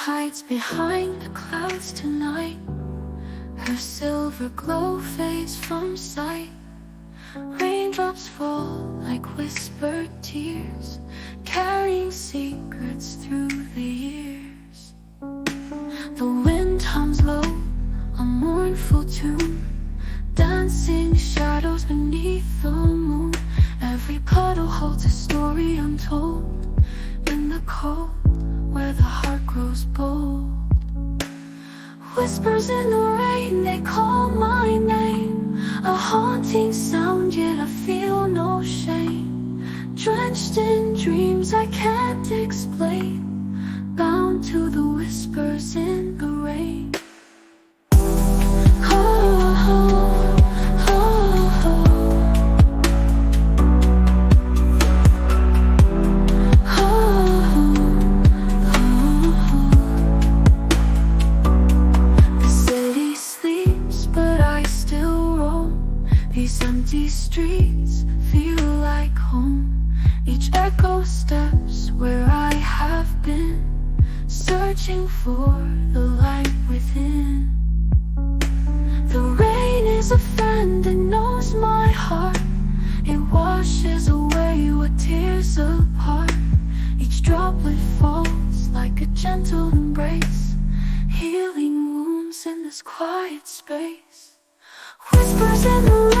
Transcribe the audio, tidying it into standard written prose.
hides behind the clouds tonight. Her silver glow fades from sight. Raindrops fall like whispered tears, carrying secrets through the years. The wind hums low, a mournful tune, dancing shadows beneath the moon. Every puddle holds a story untold. In the cold, where the heart grows bold, whispers in the rain, they call my name. A haunting sound, yet I feel no shame. Drenched in dreams I can't explain, bound to the whispers in the rain. These empty streets feel like home. Each echo steps where I have been, searching for the light within. The rain is a friend that knows my heart. It washes away what tears apart. Each droplet falls like a gentle embrace, healing wounds in this quiet space. Whispers in the